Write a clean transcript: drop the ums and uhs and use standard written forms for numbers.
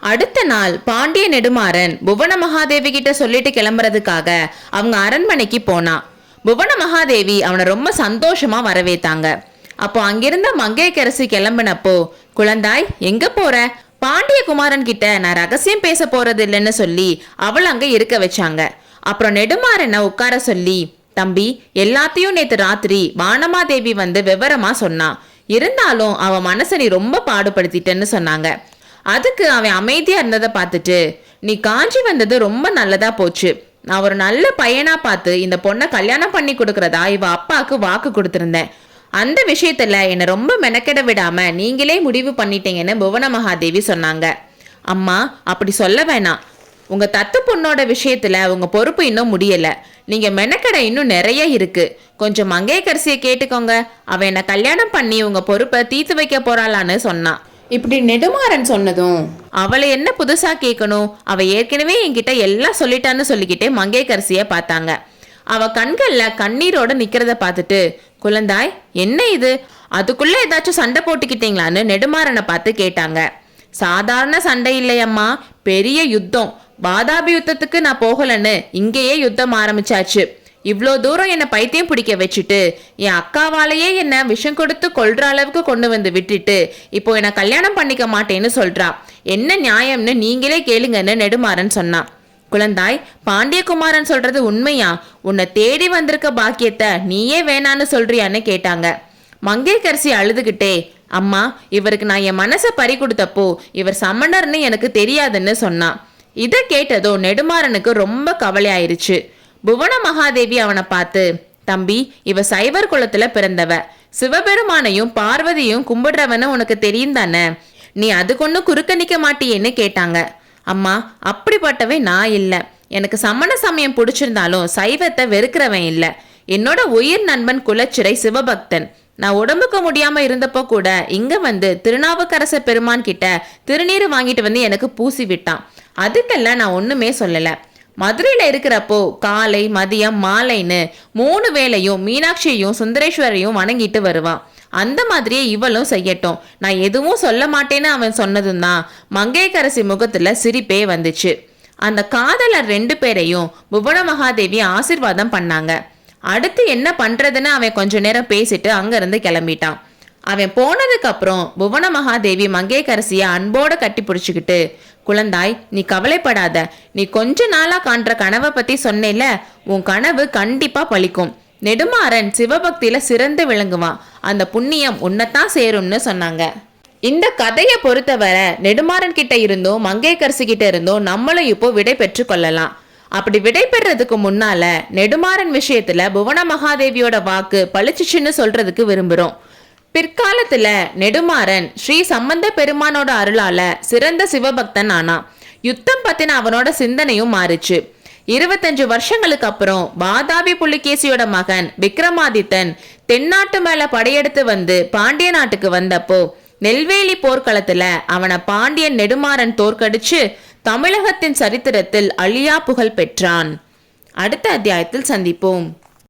அடுத்த நாள் பாண்டிய நெடுமாறன் புவன மகாதேவி கிட்ட சொல்லிட்டு கிளம்புறதுக்காக அவங்க அரண்மனைக்கு போனான். புவன மகாதேவி அவனை ரொம்ப சந்தோஷமா வரவேத்தாங்க. அப்போ அங்கிருந்த மங்கையரசி கிளம்பினப்போ, குழந்தாய் எங்க போற? பாண்டிய குமாரன் கிட்ட நான் ரகசியம் பேச போறது இல்லைன்னு சொல்லி அவள் அங்க இருக்க வச்சாங்க. அப்புறம் நெடுமாறனை உட்கார சொல்லி, தம்பி, எல்லாத்தையும் நேத்து ராத்திரி வானமாதேவி வந்து விவரமா சொன்னான். இருந்தாலும் அவன் மனசை நீ ரொம்ப பாடுபடுத்திட்டேன்னு சொன்னாங்க. அதுக்கு அவன் அமைதியா இருந்ததை பார்த்துட்டு, நீ காஞ்சி வந்தது ரொம்ப நல்லதா போச்சு. நான் ஒரு நல்ல பையனா பார்த்து இந்த பொண்ணை கல்யாணம் பண்ணி கொடுக்கறதா இவ அப்பாவுக்கு வாக்கு கொடுத்திருந்தேன். அந்த விஷயத்துல என்னை ரொம்ப மெனக்கெட விடாம நீங்களே முடிவு பண்ணிட்டீங்கன்னு புவன மகாதேவி சொன்னாங்க. அம்மா, அப்படி சொல்ல வேணாம். உங்க தத்து பொண்ணோட விஷயத்துல உங்க பொறுப்பு இன்னும் முடியல. நீங்க மெனக்கடை இன்னும் நிறைய இருக்கு. கொஞ்சம் மங்கையரசியை கேட்டுக்கோங்க. அவ என்ன கல்யாணம் பண்ணி உங்க பொறுப்பை தீர்த்து வைக்க போறாளான்னு சொன்னான். இப்படி நெடுமாறன் சொன்னதும், அவளை என்ன புதுசா கேட்கணும், அவ ஏற்கனவே என்கிட்ட எல்லாம் சொல்லிட்டான்னு சொல்லிக்கிட்டே மங்கையரசிய பார்த்தாங்க. அவ கண்கள்ல கண்ணீரோட நிக்கிறத பார்த்துட்டு, குழந்தாய் என்ன இது, அதுக்குள்ள ஏதாச்சும் சண்டை போட்டுக்கிட்டீங்களான்னு நெடுமாறனை பார்த்து கேட்டாங்க. சாதாரண சண்டை இல்லையம்மா, பெரிய யுத்தம். வாதாபி யுத்தத்துக்கு நான் போகலன்னு இங்கேயே யுத்தம் ஆரம்பிச்சாச்சு. இவ்வளோ தூரம் என்னை பைத்தியம் பிடிக்க வச்சுட்டு என் அக்காவாலேயே என்ன விஷம் கொடுத்து கொல்ற அளவுக்கு கொண்டு வந்து விட்டுட்டு இப்போ என்னை கல்யாணம் பண்ணிக்க மாட்டேன்னு சொல்றா. என்ன நியாயம்னு நீங்களே கேளுங்கன்னு நெடுமாறன் சொன்னான். குழந்தாய், பாண்டியகுமாரன் சொல்றது உண்மையா? உன்னை தேடி வந்திருக்க பாக்கியத்தை நீயே வேணான்னு சொல்றியான்னு கேட்டாங்க. மங்கையரசி அழுதுகிட்டே, அம்மா, இவருக்கு நான் என் மனசை பறி கொடுத்தப்போ இவர் சமணர்னு எனக்கு தெரியாதுன்னு சொன்னான். இதை கேட்டதோ நெடுமாறனுக்கு ரொம்ப கவலை ஆயிருச்சு. புவன மகாதேவி அவனை பார்த்து, தம்பி, இவ சைவர் குலத்துல பிறந்தவ. சிவபெருமானையும் பார்வதியும் கும்பிடுறவன்னு உனக்கு தெரியும் தானே? நீ அதுக்கு ஒன்னும் குறுக்க நிக்க மாட்டியேன்னு கேட்டாங்க. அம்மா, அப்படிப்பட்டவன் நான் இல்லை. எனக்கு சமண சமயம் பிடிச்சிருந்தாலும் சைவத்தை வெறுக்கிறவன் இல்லை. என்னோட உயிர் நண்பன் குலச்சிறை சிவபக்தன். நான் உடம்புக்கு முடியாம இருந்தப்போ கூட இங்க வந்து திருநாவுக்கரச பெருமான் கிட்ட திருநீர் வாங்கிட்டு வந்து எனக்கு பூசி விட்டான். அதுக்கெல்லாம் நான் ஒண்ணுமே சொல்லல. மதுரையில இருக்கிறப்போ காலை மதியம் மாலைன்னு 3 வேளையும் மீனாட்சியையும் சுந்தரேஸ்வரையும் வணங்கிட்டு வருவான். அந்த மாதிரியே இவளும் செய்யட்டும், நான் எதுவும் சொல்ல மாட்டேன்னு அவன் சொன்னதும் தான் மங்கையரசி முகத்துல சிரிப்பே வந்துச்சு. அந்த காதலர் 2 பேரையும் புவன மகாதேவி ஆசீர்வாதம் பண்ணாங்க. அடுத்து என்ன பண்றதுன்னு அவன் கொஞ்ச நேரம் பேசிட்டு அங்கிருந்து கிளம்பிட்டான். அவன் போனதுக்கு அப்புறம் புவன மகாதேவி மங்கையரசிய அன்போட கட்டி பிடிச்சுக்கிட்டு, குழந்தாய், நீ கவலைப்படாத. நீ கொஞ்ச நாளா காண்ற கனவை பத்தி சொன்னேல, உன் கனவு கண்டிப்பா பலிக்கும். நெடுமாறன் சிவபக்தியில சிறந்து விளங்குவான். அந்த புண்ணியம் உன்னைத்தான் சேரும்னு சொன்னாங்க. இந்த கதையை பொறுத்தவரை நெடுமாறன் கிட்ட இருந்தோம் மங்கையரசி கிட்ட இருந்தோம் நம்மளும் இப்போ விடை பெற்று கொள்ளலாம். அப்படி விடை பெறதுக்கு முன்னால நெடுமாறன் விஷயத்துல புவன மகாதேவியோட வாக்கு பளிச்சுன்னு சொல்றதுக்கு விரும்புறோம். பிற்காலத்துல நெடுமாறன் ஸ்ரீ சம்பந்த பெருமானோட அருளால சிறந்த சிவபக்தன் ஆனா. யுத்தம் பத்தின அவனோட சிந்தனையும் மாறுச்சு. 25 வருஷங்களுக்கு அப்புறம் வாதாபி புலிகேசியோட மகன் விக்ரமாதித்தன் தென்னாட்டு மேல படையெடுத்து வந்து பாண்டிய நாட்டுக்கு வந்தப்போ நெல்வேலி போர்க்களத்துல அவனை பாண்டியன் நெடுமாறன் தோற்கடிச்சு தமிழகத்தின் சரித்திரத்தில் அழியா புகழ் பெற்றான். அடுத்த அத்தியாயத்தில் சந்திப்போம்.